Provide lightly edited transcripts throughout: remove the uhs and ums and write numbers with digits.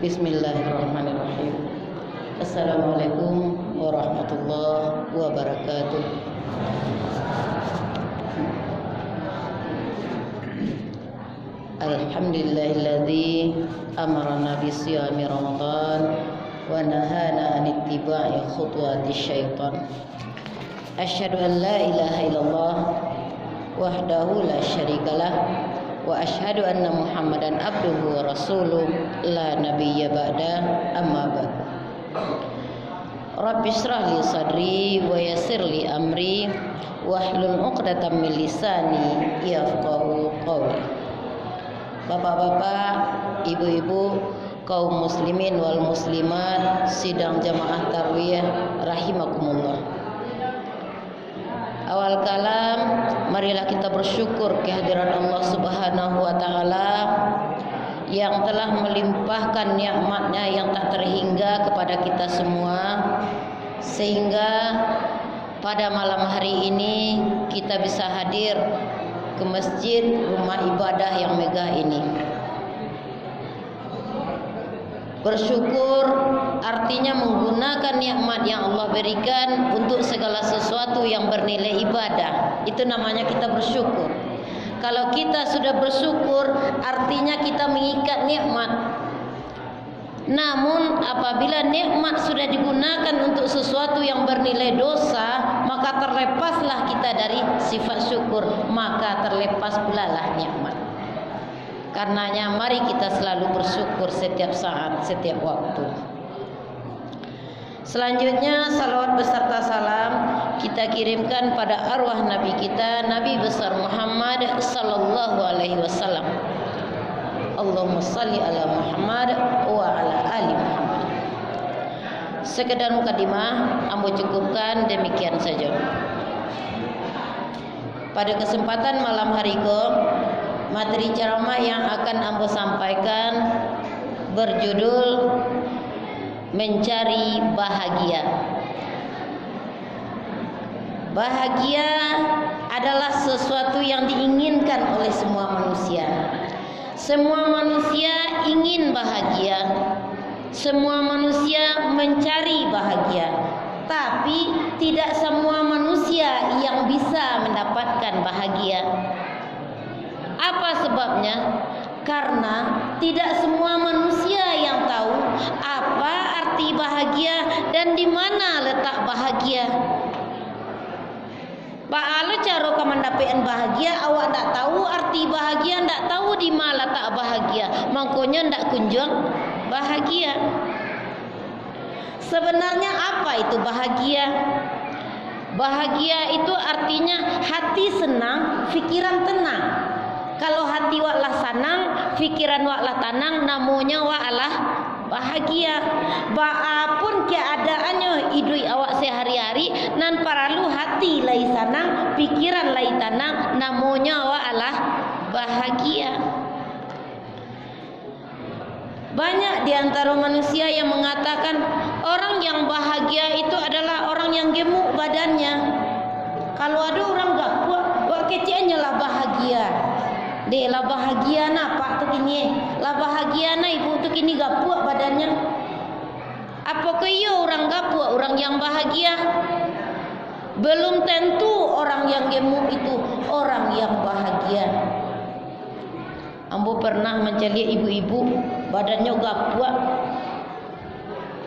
Bismillahirrahmanirrahim. Assalamualaikum warahmatullahi wabarakatuh. Alhamdulillahilladzi amarna bisiyami Ramadan wa nahana an ittiba'i khutuwati syaitan. Asyhadu an la ilaha illallah wahdahu la syarikalah wa asyhadu anna Muhammadan abduhu wa rasuluh la nabiyya ba'da, amma ba'd. Rabbi shrah li sadri wa yassir li amri wahlul 'uqdatam min lisani yafqahu qawli. Bapak-bapak, ibu-ibu, kaum muslimin wal muslimat, sidang jamaah tarwiyah rahimakumullah. Awal kalam, marilah kita bersyukur kehadiran Allah Subhanahu wa taala yang telah melimpahkan nikmat-Nya yang tak terhingga kepada kita semua, sehingga pada malam hari ini kita bisa hadir ke masjid rumah ibadah yang megah ini. Bersyukur artinya menggunakan nikmat yang Allah berikan untuk segala sesuatu yang bernilai ibadah. Itu namanya kita bersyukur. Kalau kita sudah bersyukur, artinya kita mengikat nikmat. Namun apabila nikmat sudah digunakan untuk sesuatu yang bernilai dosa, maka terlepaslah kita dari sifat syukur, maka terlepas pula lah nikmat. Karenanya mari kita selalu bersyukur setiap saat, setiap waktu. Selanjutnya salawat beserta salam kita kirimkan pada arwah Nabi kita, Nabi besar Muhammad sallallahu alaihi wasallam. Allahumma salli ala Muhammad wa ala ali Muhammad. Sekedar mukadimah ambo cukupkan demikian saja. Pada kesempatan malam hari ke, materi ceramah yang akan ambo sampaikan berjudul mencari bahagia. Bahagia adalah sesuatu yang diinginkan oleh semua manusia. Semua manusia ingin bahagia. Semua manusia mencari bahagia. Tapi tidak semua manusia yang bisa mendapatkan bahagia. Apa sebabnya? Karena tidak semua manusia yang tahu apa arti bahagia dan di mana letak bahagia. Bagaimana cara kamu mendapatkan bahagia? Awak tak tahu arti bahagia, tak tahu di mana letak bahagia, makanya tak kunjung bahagia. Sebenarnya apa itu bahagia? Bahagia itu artinya hati senang, fikiran tenang. Kalau hati waklah senang, fikiran waklah tenang, namanya waklah bahagia. Baapun keadaannya hidup awak sehari-hari, nan paralu hati lai senang, pikiran lai tenang, namanya waklah bahagia. Banyak di antara manusia yang mengatakan orang yang bahagia itu adalah orang yang gemuk badannya. Kalau ada orang gapuk, wak kecilnya lah bahagia. Dek lah bahagia na pak tu kini, lah bahagia na ibu tu kini gapuk badannya. Apakah ia orang gapuk, orang yang bahagia? Belum tentu orang yang gemuk itu orang yang bahagia. Ambo pernah mencari ibu-ibu badannya gapuk,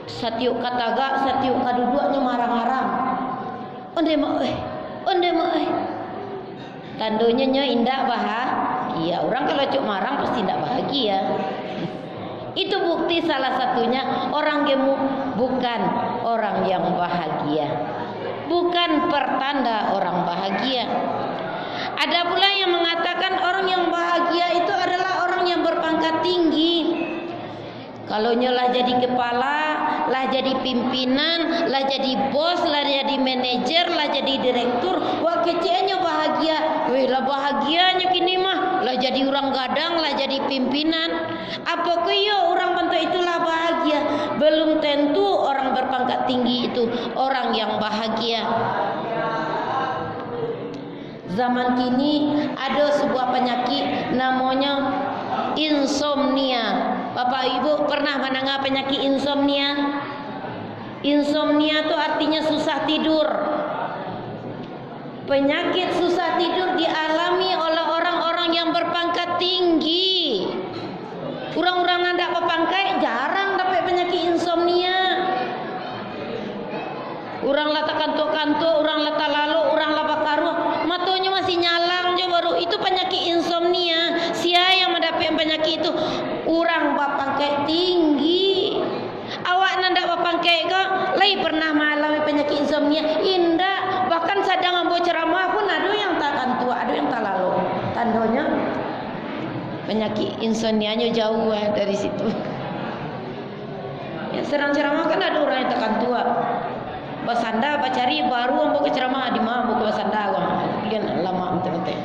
satiuk kataga, satiuk kaduduknya marah-marah. Onde mak tandonya indah bahagia. Orang kalau cuk marang pasti tidak bahagia. Itu bukti salah satunya orang gemuk bukan orang yang bahagia, bukan pertanda orang bahagia. Ada pula yang mengatakan orang yang bahagia itu adalah orang yang berpangkat tinggi. Kalau nyolah jadi kepala, lah jadi pimpinan, lah jadi bos, lah jadi manajer, lah jadi direktur, wah kecilnya bahagia. Wih lah bahagianya kini mah, lah jadi orang gadang, lah jadi pimpinan. Apa kaya orang bentuk itulah bahagia? Belum tentu orang berpangkat tinggi itu orang yang bahagia. Zaman kini ada sebuah penyakit namanya insomnia. Bapak Ibu pernah mendengar penyakit insomnia? Insomnia itu artinya susah tidur. Penyakit susah tidur dialami oleh orang-orang yang berpangkat tinggi. Orang-orang yang tidak berpangkat jarang dapat penyakit insomnia. Orang lata kantuk-kantuk, orang lata lalu, orang laba karu, matanya masih nyalang je baru itu penyakit insomnia. Siapa yang mendapat penyakit itu? Orang berpangkat tinggi. Awak nanda berpangkat ke? Lai pernah mengalami penyakit insomnia? Indah. Bahkan sedang ambil ceramah pun ada yang tak kantuk, ada yang tak lalu. Tandanya penyakit insomnianya jauh dari situ. Ya, serang ceramah kan ada orang yang tak kantuk. Basanda bacari baru ambo ke ceramah di mana ambo ke basanda kan lama betul-betul.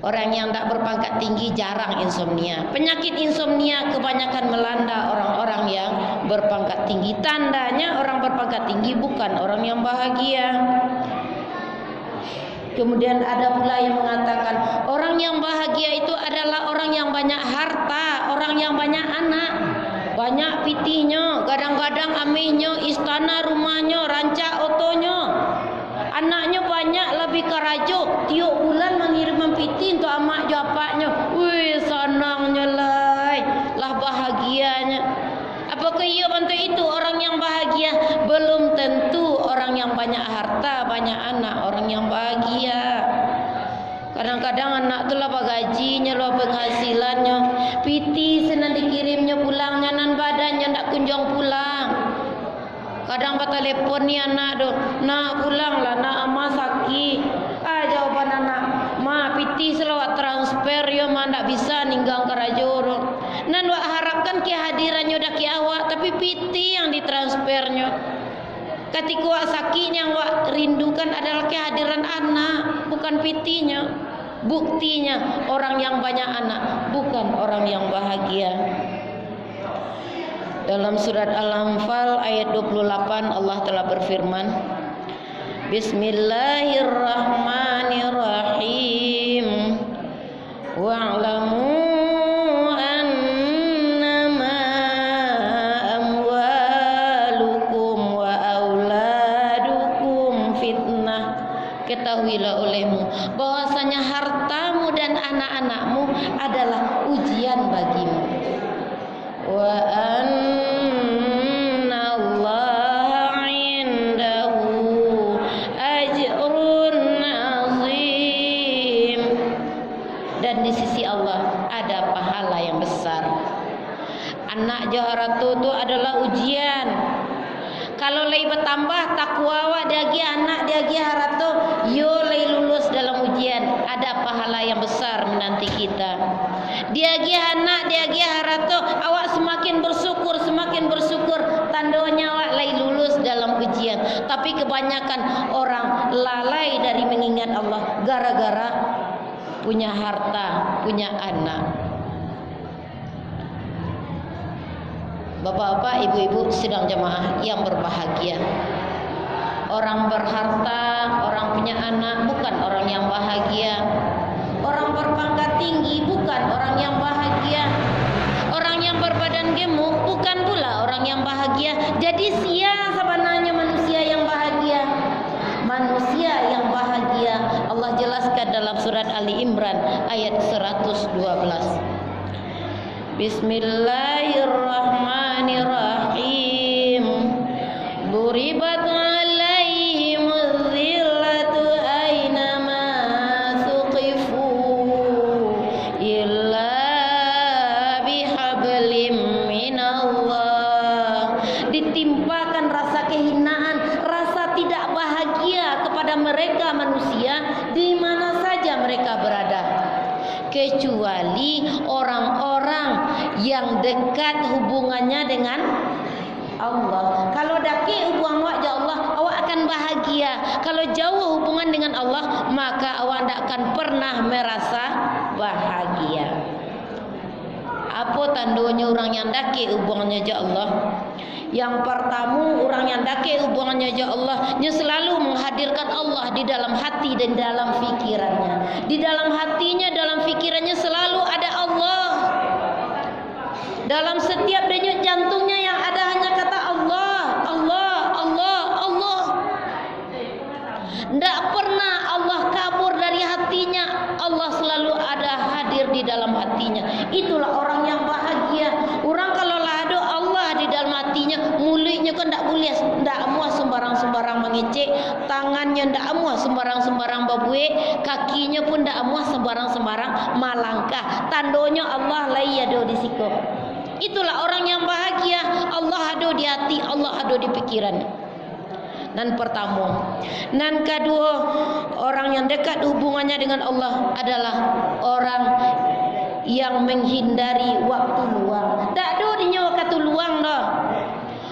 Orang yang tak berpangkat tinggi jarang insomnia. Penyakit insomnia kebanyakan melanda orang-orang yang berpangkat tinggi. Tandanya orang berpangkat tinggi bukan orang yang bahagia. Kemudian ada pula yang mengatakan orang yang bahagia itu adalah orang yang banyak harta, orang yang banyak anak. Banyak pitihnya, kadang-kadang amihnya, istana rumahnya, rancak otonya. Anaknya banyak, lebih kerajuk. Tiap bulan mengirim piti untuk amak japaknya. Wih, senangnya lah bahagianya. Apakah ia bantu itu orang yang bahagia? Belum tentu orang yang banyak harta, banyak anak, orang yang bahagia. Kadang-kadang anak tu lah gajinya, lah penghasilannya. Piti senang dikirimnya pulangnya nan badannya tak kunjung pulang. Kadang pak telepon ni anak tu, nak pulang lah, nak ama sakit. Jawaban anak, ma piti selawat transfer yo ma tak bisa ninggang kerajur. Nan wak harapkan kehadirannya dah ki awak, tapi piti yang ditransfernya. Ketika wak sakit yang wak rindukan adalah kehadiran anak, bukan pitinya. Buktinya orang yang banyak anak bukan orang yang bahagia. Dalam surat Al-Anfal ayat 28 Allah telah berfirman, Bismillahirrahmanirrahim. Wa'lamu annama amwalukum wa auladukum fitnah. Ketahuilah olehmu bahwasanya hartamu dan anak-anakmu adalah ujian bagimu. Wa annallaha 'indahu ajrun 'azim. Dan di sisi Allah ada pahala yang besar. Anak jaharatu itu adalah ujian. Kalau lay bertambah takwa awak diagi anak diagi haratu, yo lay lulus dalam ujian, ada pahala yang besar menanti kita. Diagi anak diagi haratu, awak semakin bersyukur, tandanya awak lay lulus dalam ujian. Tapi kebanyakan orang lalai dari mengingat Allah gara-gara punya harta, punya anak. Bapak-bapak, ibu-ibu, sedang jemaah yang berbahagia. Orang berharta, orang punya anak bukan orang yang bahagia. Orang berpangkat tinggi bukan orang yang bahagia. Orang yang berbadan gemuk bukan pula orang yang bahagia. Jadi siapa sebenarnya manusia yang bahagia? Manusia yang bahagia Allah jelaskan dalam surat Ali Imran ayat 112. Bismillahirrahmanirrahim. Duribat alaihimuz zillatu aynama suqifu illa bihablim minallah. Ditimpakan rasa kehinaan, rasa tidak bahagia kepada mereka manusia di mana saja mereka berada, kecuali orang-orang yang dekat hubungannya dengan Allah. Kalau dekat hubungan awak dengan Allah, awak akan bahagia. Kalau jauh hubungan dengan Allah, maka awak tidak akan pernah merasa bahagia. Apa tandanya orang yang dekat hubungannya dengan Allah? Yang pertama, orang yang dekat hubungannya dengan Allah, dia selalu menghadirkan Allah di dalam hati dan dalam fikirannya. Di dalam hatinya, dalam fikirannya selalu ada Allah. di dalam hatinya. Itulah orang yang bahagia. Orang kalau ada Allah di dalam hatinya, mulutnya kan ndak muah sembarang-sembarang mengecek, tangannya ndak muah sembarang-sembarang babuik, kakinya pun ndak muah sembarang-sembarang malangkah. Tandonya Allah layado di siku. Itulah orang yang bahagia. Allah ada di hati, Allah ada di pikiran. Dan pertama, dan kedua, orang yang dekat hubungannya dengan Allah adalah orang yang menghindari waktu luang. Tak ada dinya waktu luang dah.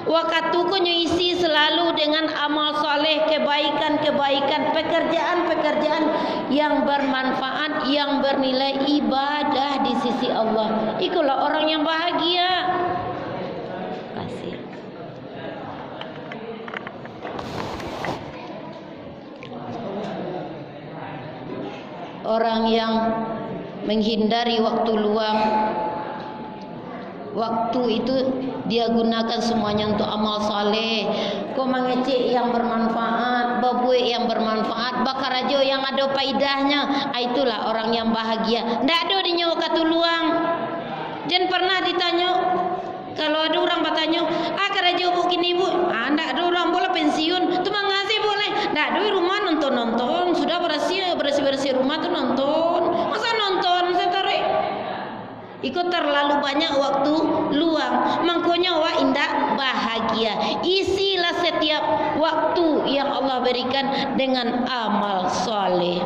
Waktu ku isi selalu dengan amal soleh, kebaikan-kebaikan, pekerjaan-pekerjaan yang bermanfaat, yang bernilai ibadah di sisi Allah. Itulah orang yang bahagia. Kasih. Orang yang menghindari waktu luang, waktu itu dia gunakan semuanya untuk amal saleh. Kau mengecek yang bermanfaat, babuik yang bermanfaat, bakar aja yang ada faedahnya. Itulah orang yang bahagia. Tidak ada di nyawa waktu luang. Dan pernah ditanya, kalau ada orang bertanya, kerja bu gini bu, tidak ada orang boleh pensiun, tu mengasih boleh. Tidak ada rumah nonton, sudah bersih rumah tu nonton. Masa nonton saya tarik? Ikut terlalu banyak waktu luang. Makanya awak indah bahagia. Isilah setiap waktu yang Allah berikan dengan amal soleh.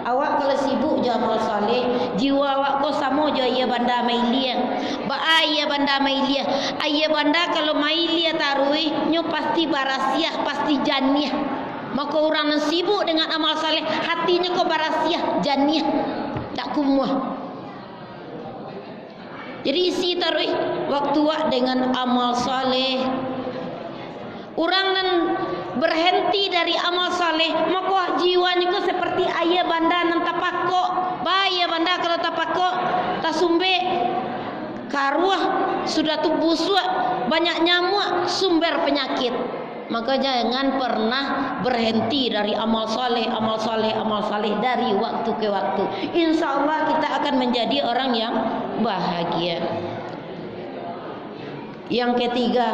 Awak kalau sibuk je amal soleh, jiwa awak kau sama je ayah banda mailia. Ayah banda mailia. Ayah banda kalau mailia taruih, nyo pasti barasiah, pasti janiah. Maka orang yang sibuk dengan amal soleh, hatinya kau barasiah, janiah, tak kumuah. Jadi isi taruh waktu wak dengan amal saleh. Orang nan berhenti dari amal saleh, maka jiwanya ku seperti ayah banda nan tapakok. Ayah banda kalau tapakok tasumbe karuah sudah tu busuk, banyak nyamuk, sumber penyakit. Maka jangan pernah berhenti dari amal saleh dari waktu ke waktu. Insya Allah kita akan menjadi orang yang bahagia. Yang ketiga,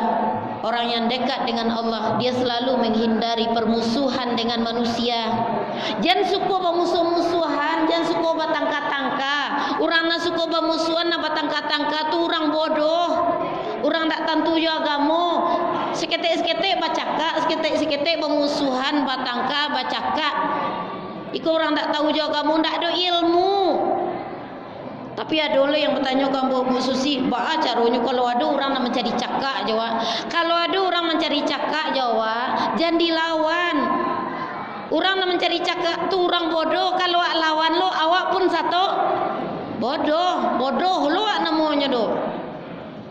orang yang dekat dengan Allah, dia selalu menghindari permusuhan dengan manusia. Jangan suka bermusuh-musuhan, jangan suka bertangka-tangka. Orang nak suka bermusuhan, nak bertangka-tangka tu orang bodoh. Orang tak tentu je agama. Seketik-seketik bacakak, seketik-seketik bermusuhan, batangka, bacakak. Iku orang tak tahu je agama, tak ada ilmu. Tapi ada orang yang bertanya kamu Bu Susi, bah caranya kalau ada orang nak mencari cakak jawab. Kalau ada orang mencari cakak jawab, jangan dilawan. Orang nak mencari cakak tu orang bodoh. Kalau awak lawan lo, awak pun satu bodoh lo namanya do.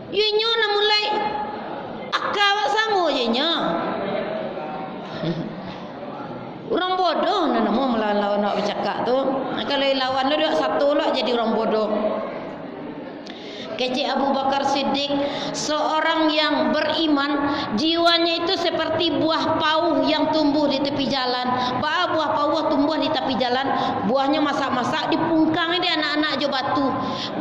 Inya nak mulai akal awak sama je nya. Orang bodoh nak mau melawan nak bercakap tu. Kalau lawan lo dia satu lo jadi orang bodoh. Kecik Abu Bakar Siddiq, seorang yang beriman, jiwanya itu seperti buah pauh yang tumbuh di tepi jalan. Buah pauh tumbuh di tepi jalan, buahnya masak-masak dipungkang di anak-anak jo batu.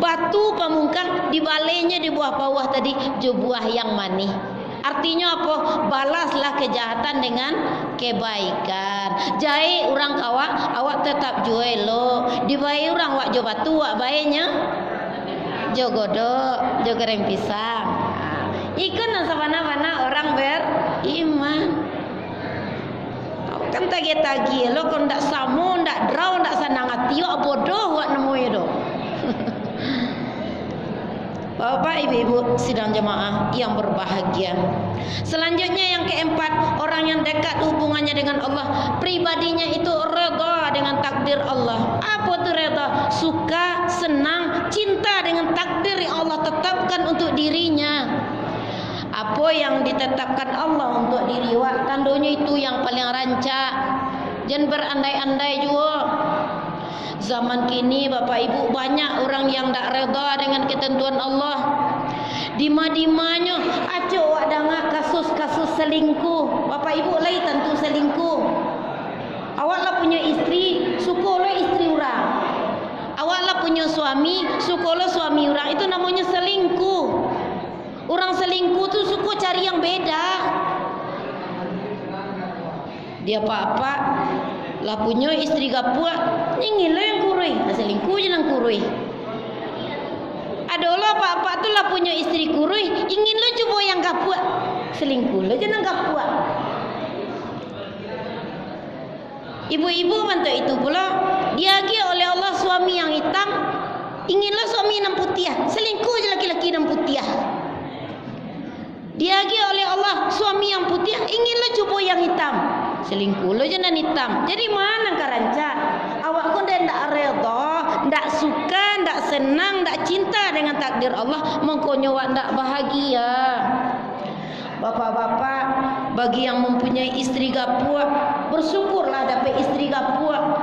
Batu pamungkang dibalainya di buah pauh tadi jo buah yang manis. Artinya apa? Balaslah kejahatan dengan kebaikan. Jai orang awak tetap jual lo. Dibai orang wak jo batu wak baiknya jo godok, jo goreng pisang. Ikut nasabana-bana orang beriman. Kan tagi-tagi lo kon ndak samo, ndak draw, ndak sanang hati wak bodoh wak nemu itu. Bapak ibu-ibu sidang jemaah yang berbahagia. Selanjutnya yang keempat, orang yang dekat hubungannya dengan Allah, pribadinya itu redha dengan takdir Allah. Apa itu redha? Suka, senang, cinta dengan takdir yang Allah tetapkan untuk dirinya. Apa yang ditetapkan Allah untuk diri wak, tandanya itu yang paling rancak. Jangan berandai-andai juga. Zaman kini Bapak Ibu banyak orang yang tak reda dengan ketentuan Allah. Dima-dimanya acok awak dengar kasus-kasus selingkuh. Bapak Ibu lai tentu selingkuh. Awaklah punya isteri, syukurlah isteri orang. Awak awak lah punya suami, sukolah suami orang, itu namanya selingkuh. Orang selingkuh tu suka cari yang beda. Dia apa-apa lah punya istri gapua, ingin lah yang kurui, selingkuh je nang kurui. Ada lah apa-apa tu lah punya istri kurui, ingin lah cuba yang gapua, selingkuh lah je nang gapua. Ibu-ibu mantu itu pula diagi oleh Allah suami yang hitam, inginlah suami yang putih, selingkuh je laki-laki yang putih. Diagi oleh Allah suami yang putih, inginlah cuba yang hitam, selingkuh lo je nan hitam. Jadi mana karanca? Awak pun dah ndak redha, ndak suka, ndak senang, ndak cinta dengan takdir Allah, mengkonyo awak ndak bahagia. Bapak-bapak, bagi yang mempunyai istri gapua, bersyukurlah dapat istri gapua.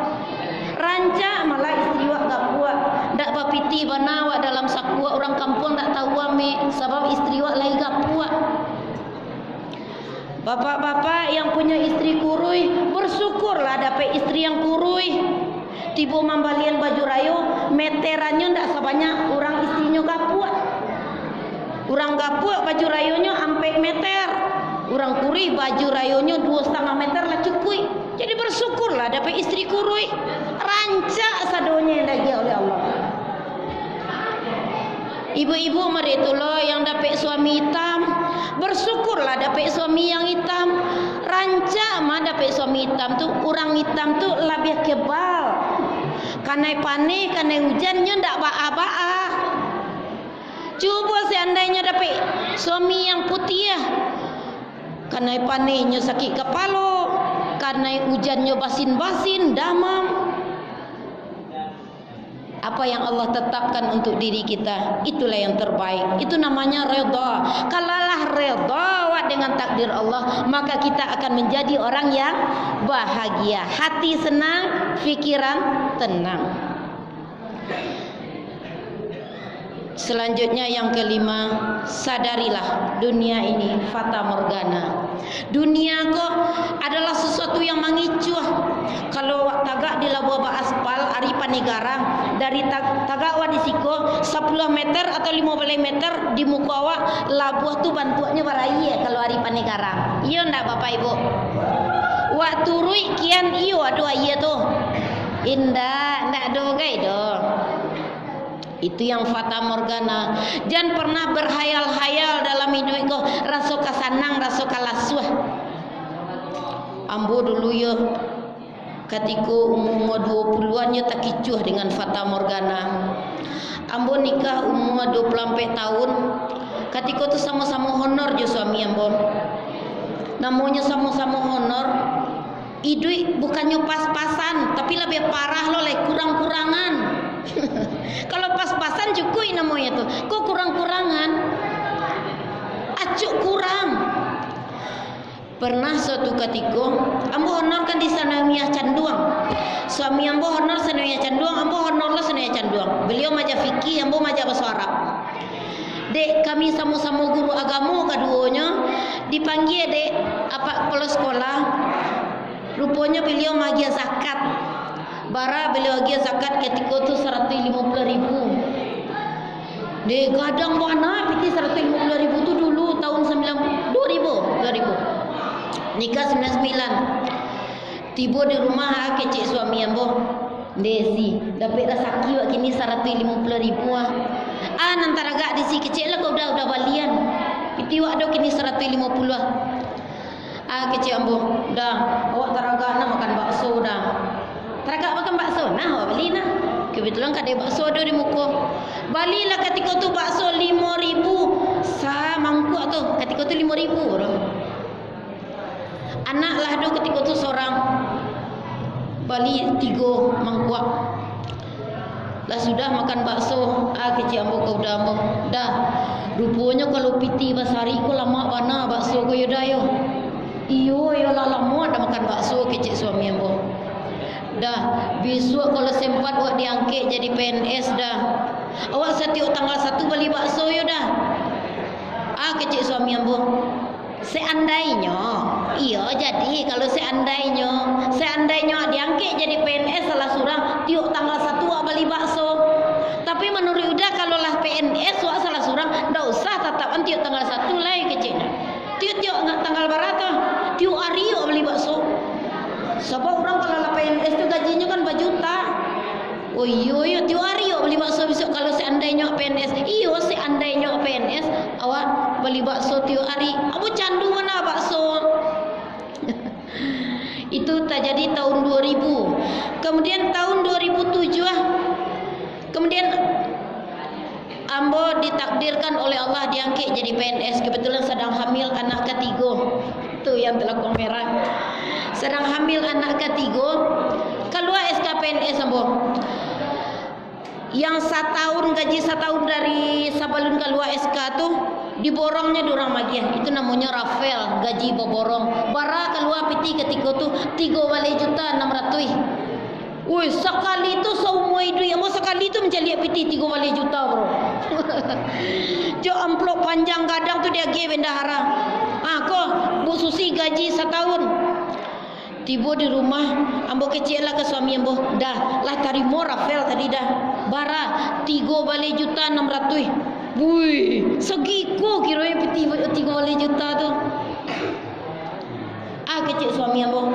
Rancak malah istri wak gapua, ndak bapiti bana wak dalam sakua, orang kampung ndak tahu ame sebab istri wak lai gapua. Bapak-bapak yang punya istri kurui, bersyukurlah dapat istri yang kurui. Tiba mambalian baju rayo, meterannya ndak sebanyak orang istrinya gapua. Orang gapua baju rayonya sampai meter. Orang kurui baju rayonya 2,5 meter lah cukup. Jadi bersyukurlah dapat istri kurui. Rancak sadonya yang lagi oleh Allah. Ibu-ibu meritulah yang dapat suami hitam, bersyukurlah dapat suami yang hitam. Rancak mah dapat suami hitam tu, orang hitam tu lebih kebal. Kanai panik, kanai hujannya ndak baa-baa. Cuba seandainya dapat suami yang putih ya, karena paniknya sakit kepala, karena hujannya basin-basin, damam. Apa yang Allah tetapkan untuk diri kita, itulah yang terbaik. Itu namanya redha. Kalaulah redha dengan takdir Allah, maka kita akan menjadi orang yang bahagia. Hati senang, fikiran tenang. Selanjutnya yang kelima, sadarilah dunia ini fata morgana. Dunia kok adalah sesuatu yang mengicuh. Kalau wak tagak di labuh ba aspal ari panegara, dari tagak wak di siko 10 meter atau 15 meter di muka wak labuh tu bantuannya barai kalau ari panegara. Iya ndak Bapak Ibu? Wak turui kian iyo ado iya tu. Indah ndak do gai do. Itu yang fata morgana. Jangan pernah berhayal-hayal dalam hidup kau, rasa kasanang, rasa kalasuh. Ambo dulu ya, ketika umur 20-an tak kicuh dengan fata morgana. Ambo nikah umur 24 tahun. Ketika tu sama-sama honor je suami ambo. Namanya sama-sama honor. Hidup bukannya pas-pasan, tapi lebih parah loh, kurang-kurangan. Kalau pas-pasan cukup namanya tuh. Kok kurang-kurangan? Acuk kurang. Pernah suatu ketika ambo honor kan di Sanawiyah Canduang. Suami ambo honor Sanawiyah Canduang, ambo honor lah Sanawiyah Canduang. Beliau maja fikih, ambo maja bahasa Arab. Dek kami sama-sama guru agama keduanya dipanggil dek apa kalau sekolah. Rupanya beliau magia zakat. Bara beliau magia zakat ketika tu 150.000. Dek kadang mana piti 150.000 tu dulu tahun 2000. Nikah 99. Tiba di rumah kecik suami ambo. Desi, dapat rezeki wak kini 150.000 ah. Nanti agak desi kecik lah kau udah balian. Piti wak do kini 150 ah. Kecik ambo, dah awak teraga nak makan bakso dah. Teraga makan bakso, nah awak beli nah. Kebetulan kadai bakso ada di muka. Balilah ketika tu bakso 5.000. Sa mangkuk tu, ketika tu 5.000 dah. Anak lah do ketika tu seorang. Bali 3 mangkuk. Lah sudah makan bakso, kecik ambo kau dah ambo. Dah. Rupanya kalau piti basari ko lama bana bakso ko yo dah yo. Iyo lah lama dah makan bakso kecik suami ambo. Dah besok kalau sempat awak diangkat jadi PNS dah. Awak setiap tanggal 1 beli bakso yo dah. Kecik suami ambo. Seandainya, iya jadi kalau seandainya diangkat jadi PNS salah surang tiap tanggal 1 awak beli bakso. Tapi menurut Uda kalau lah PNS wak salah surang, ndak usah tatapan tiap tanggal 1 lah kecilnya. Tiap nggak tanggal berapa? Tiap hari yuk beli bakso. Sebab orang kalau lah PNS itu gajinya kan berjuta. Oh iya, tiap hari yuk beli bakso besok kalau seandainya PNS. Iyo seandainya PNS awak beli bakso tiap hari. Abu candu mana bakso? Itu terjadi tahun 2000. Kemudian tahun 2007 kemudian ambo ditakdirkan oleh Allah diangkat jadi PNS. Kebetulan sedang hamil anak ketiga. Itu yang telakong merah. Sedang hamil anak ketiga. Keluar SK PNS ambo. Yang gaji setahun dari sebelum keluar SK tuh diborongnya diorang magian. Itu namanya Rafael, gaji boborong. Bara keluar piti ketika tuh 3,600,000. Wih, sekali itu semua duit. Ambo sekali itu mencari piti 3 juta bro. Jo amplop panjang kadang tuh dia ge bendahara. Kok Bu Susi gaji setahun. Tiba di rumah, ambo kecil lah ke suami ambo. Dah, lah tarimo Rafael tadi dah. Bara 3,600,000. Wih, segiku kira piti 3 juta tuh. Kecil suami ambo.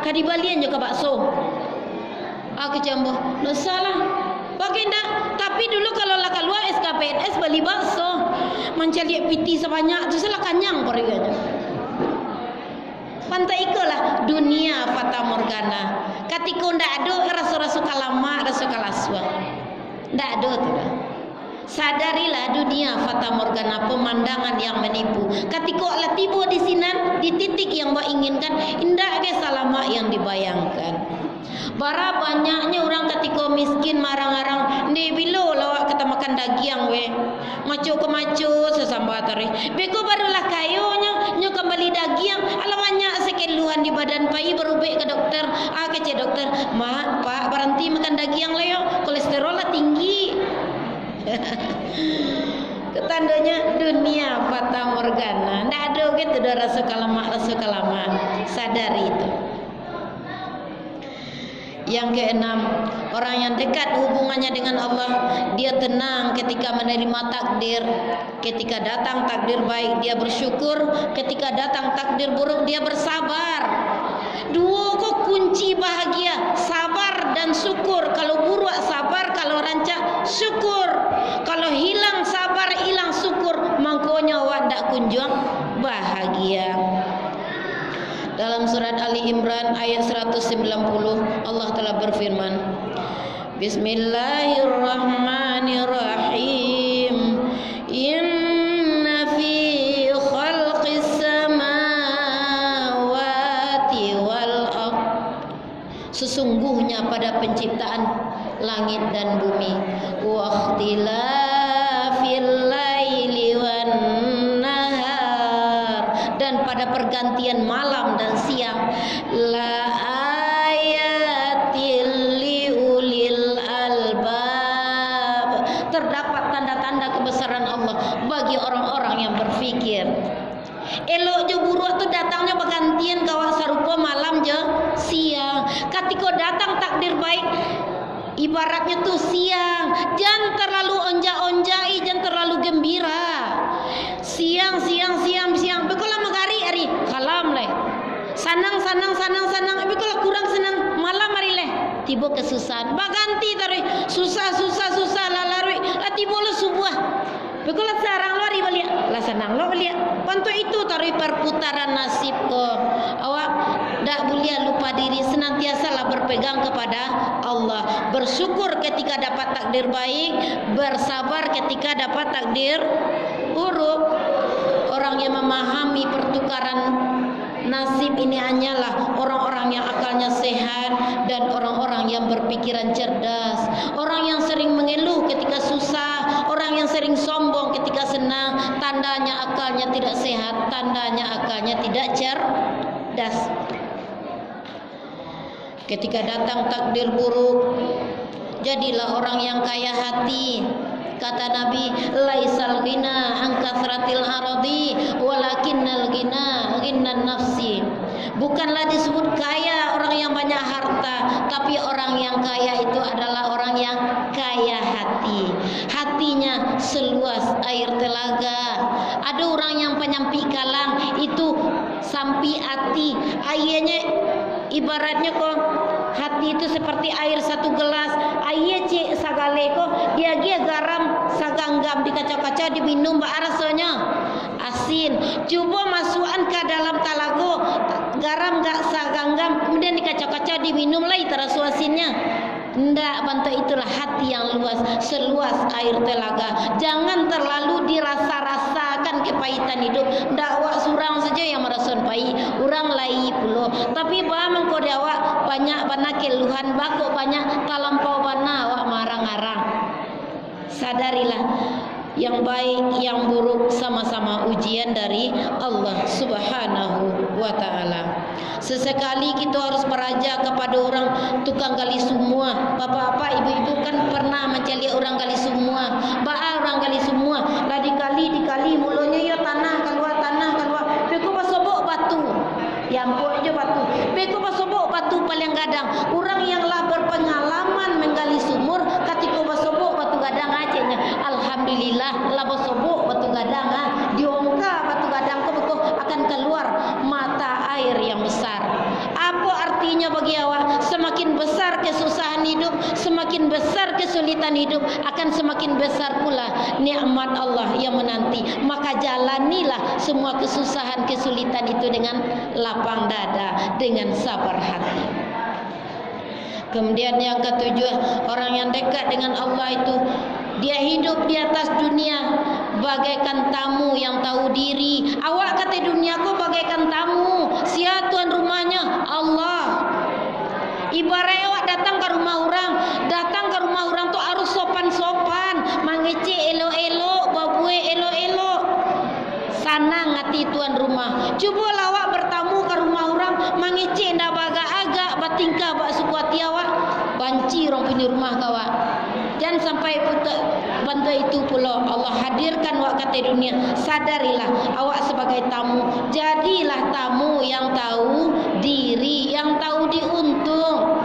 Kadi balian je ke bakso. Kecil ambo. No salah. Baginda, tapi dulu kalau lah keluar SKPNS beli bakso. Mencari piti sebanyak tu salah kanyang periganya. Pantai ikolah dunia fata morgana. Ketika ndak ada rasa-rasa kalama, rasa kalaswa. Ndak ada tu dah. Sadarilah dunia fata morgana, pemandangan yang menipu. Ketika Allah tiba di sinan, di titik yang mbak inginkan, indah ke salama yang dibayangkan. Bara banyaknya orang ketika miskin marang-arang, "Ni bilo lawak kita makan daging we." Macu ke macu sesamba tari. Beko barulah kayonya nyo kembali daging. Ala banyak sekeluhan di badan pai baru baik ke dokter. Kece dokter, "Mak, Pak, berhenti makan daging leyo, kolesterolnya tinggi." Ketandanya dunia fata morgana. Ndak ada gitu dah rasa kalama. Sadari itu. Yang keenam, orang yang dekat hubungannya dengan Allah, dia tenang ketika menerima takdir. Ketika datang takdir baik, dia bersyukur. Ketika datang takdir buruk, dia bersabar. Dua kok kunci bahagia, sabar dan syukur. Kalau buruk sabar, kalau rancak syukur. Kalau hilang sabar, hilang syukur, mangkonya awak ndak kunjung bahagia. Dalam surat Ali Imran ayat 190 Allah telah berfirman, Bismillahirrahmanirrahim. Inna fi khalqis samawati wal ardh. Sesungguhnya pada penciptaan langit dan bumi, wa ikhtilafil laili wan nahar, dan pada pergantian malam dan siang, la ayatil liulil albab, terdapat tanda-tanda kebesaran Allah bagi orang-orang yang berfikir. Elok je buruk tu datangnya pergantian kawak sarupa malam je siang. Ketika datang takdir baik, ibaratnya tu siang, jangan terlalu onja-onjai, jangan terlalu gembira. Siang. Bekolah magari hari kalam leh. Sanang. Bekolah kurang senang malam hari leh. Tiba kesusahan. Baganti tari susah lalarui. Lah tiba lo subuh. Bekolah sarang lo hari balik. Lah senang lo balik. Pantu itu tari perputaran nasib ko. Awak dak boleh lupa diri, senantiasalah berpegang kepada Allah. Bersyukur ketika dapat takdir baik, bersabar ketika dapat takdir buruk. Orang yang memahami pertukaran nasib ini hanyalah orang-orang yang akalnya sehat dan orang-orang yang berpikiran cerdas. Orang yang sering mengeluh ketika susah, orang yang sering sombong ketika senang, tandanya akalnya tidak sehat, tandanya akalnya tidak cerdas. Ketika datang takdir buruk, jadilah orang yang kaya hati. Kata Nabi, laisal ghina an kathratil aradi walakinnal ghina ghinnan nafsi. Bukanlah disebut kaya orang yang banyak harta, tapi orang yang kaya itu adalah orang yang kaya hati. Hatinya seluas air telaga. Ada orang yang penyampi kalang itu sampi hati. Airnya ibaratnya kok hati itu seperti air satu gelas. Air cek sagale kok dia garam saganggam di kaca-kaca diminum ba rasanya asin. Coba masukkan ke dalam talago garam gak saganggam kemudian di kaca-kaca diminum lagi terasa asinnya. Ndak, bantu itulah hati yang luas, seluas air telaga. Jangan terlalu dirasa-rasakan kepahitan hidup. Ndak awak surang saja yang merasa pahit, orang lain pula. Tapi bang kau awak banyak bana keluhan, bako banyak talampau bana awak marang-marang. Sadarilah yang baik, yang buruk sama-sama ujian dari Allah Subhanahu wa taala. Sesekali kita harus meraja kepada orang tukang gali semua. Bapak-bapak, ibu-ibu kan pernah mencari orang gali semua. Ba orang gali semua. Lah dikali mulanya ya tanah keluar. Beko pasobok batu. Ya ampun aja batu. Beko pasobok batu paling gadang. Orang yang lah berpengalaman menggali sumur ketika pasobok batu gadang acenya. Alhamdulillah lah pasobok batu gadang diongka batu gadang ko akan keluar mata air yang besar. Apa artinya bagi awak? Semakin besar kesusahan hidup, semakin besar kesulitan hidup, akan semakin besar pula nikmat Allah yang menanti. Maka jalanilah semua kesusahan kesulitan itu dengan lapang dada, dengan sabar hati. Kemudian yang ketujuh, orang yang dekat dengan Allah itu dia hidup di atas dunia bagaikan tamu yang tahu diri. Awak kata dunia kau bagaikan tamu. Siapa tuan rumahnya? Allah. Ibarat awak datang ke rumah orang tu harus sopan-sopan, mengecek elok-elok, babue elok-elok. Sanang hati tuan rumah. Cuba awak bertamu ke rumah orang, mengecek ndak bagak-agak, batingkah bak suku hati awak, banci orang punya rumah kawak. Jangan sampai benda itu pula Allah hadirkan awak kata dunia. Sadarilah awak sebagai tamu. Jadilah tamu yang tahu diri, yang tahu diuntung.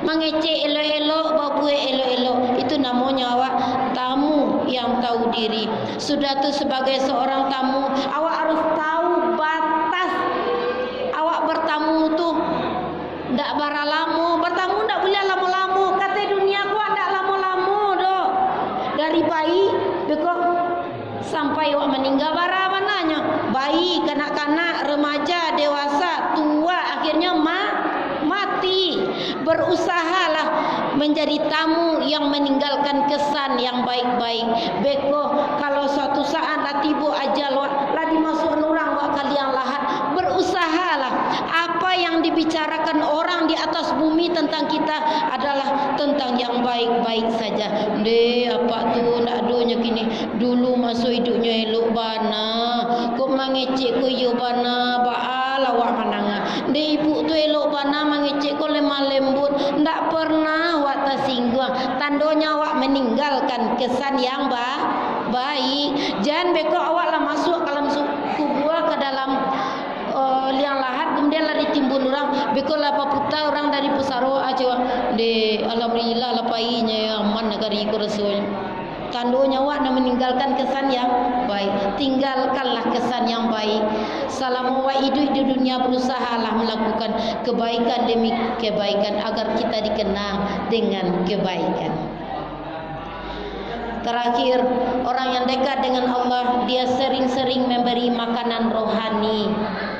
Mengecek elok-elok, babue elok-elok, itu namanya awak tamu yang tahu diri. Sudah tu sebagai seorang tamu, awak harus tahu batas awak bertamu tu. Ndak baralamu, bertamu ndak boleh lama-lama. Kata dunia ku ndak lama-lama doh. Dari bayi bekok sampai awak meninggal bara mananya. Bayi, kanak-kanak, remaja, dewasa, tua, akhirnya mati. Berusahalah menjadi tamu yang meninggalkan kesan yang baik-baik. Beko kalau suatu saat lah tiba ajal lah dimasukkan orang wak kalian lahat, berusahalah apa yang dibicarakan orang di atas bumi tentang kita adalah tentang yang baik-baik saja. Apa tu nak donya kini dulu masuk hidupnya elok bana kok mengecek ko yo bana baal awak mananga. Ibu tu elok bana mengecek ko lemah lembut, ndak pernah awak tersinggung. Tandonya awak meninggalkan kesan yang baik. Jangan beko awak lah masuk dalam kubur ke dalam liang lahat kemudian lah ditimbun orang. Beko lah paputa orang dari Pusaro aja. De alhamdulillah lah painya ya aman negari ko rasulnya. Tandonya awak nak meninggalkan kesan yang baik. Tinggalkanlah kesan yang baik. Selama awak hidup di dunia, berusahalah melakukan kebaikan demi kebaikan agar kita dikenang dengan kebaikan. Terakhir, orang yang dekat dengan Allah, dia sering-sering memberi makanan rohani.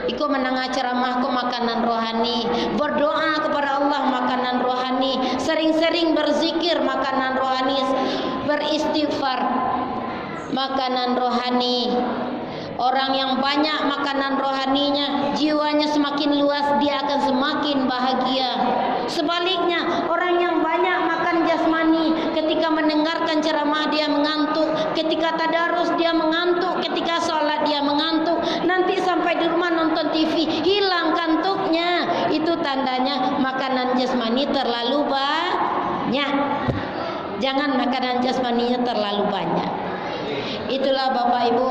Iko menengah ceramah ko makanan rohani, berdoa kepada Allah makanan rohani, sering-sering berzikir makanan rohani, beristighfar makanan rohani. Orang yang banyak makanan rohaninya, jiwanya semakin luas, dia akan semakin bahagia. Sebaliknya, orang yang banyak makan jasmani, ketika mendengarkan ceramah dia mengantuk, ketika tadarus dia mengantuk, ketika sholat dia mengantuk, nanti sampai di rumah nonton TV hilang kantuknya. Itu tandanya makanan jasmani terlalu banyak. Jangan makanan jasmaninya terlalu banyak. Itulah Bapak Ibu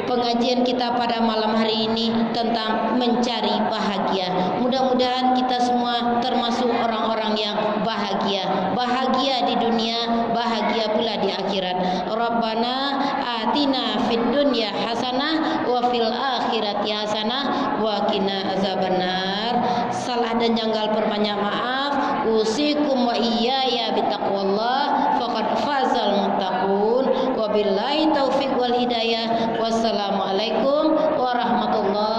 pengajian kita pada malam hari ini tentang mencari bahagia. Mudah-mudahan kita semua termasuk orang-orang yang bahagia. Bahagia di dunia, bahagia pula di akhirat. Rabbana atina fid dunya hasanah wa fil akhirati hasanah wa qina azabannar. Salah dan janggal perbanyak maaf. Usikum wa iyaya bitaqwallah faqad fazal muttaqun. Wabillahi taufiq wal hidayah. Wassalamualaikum warahmatullahi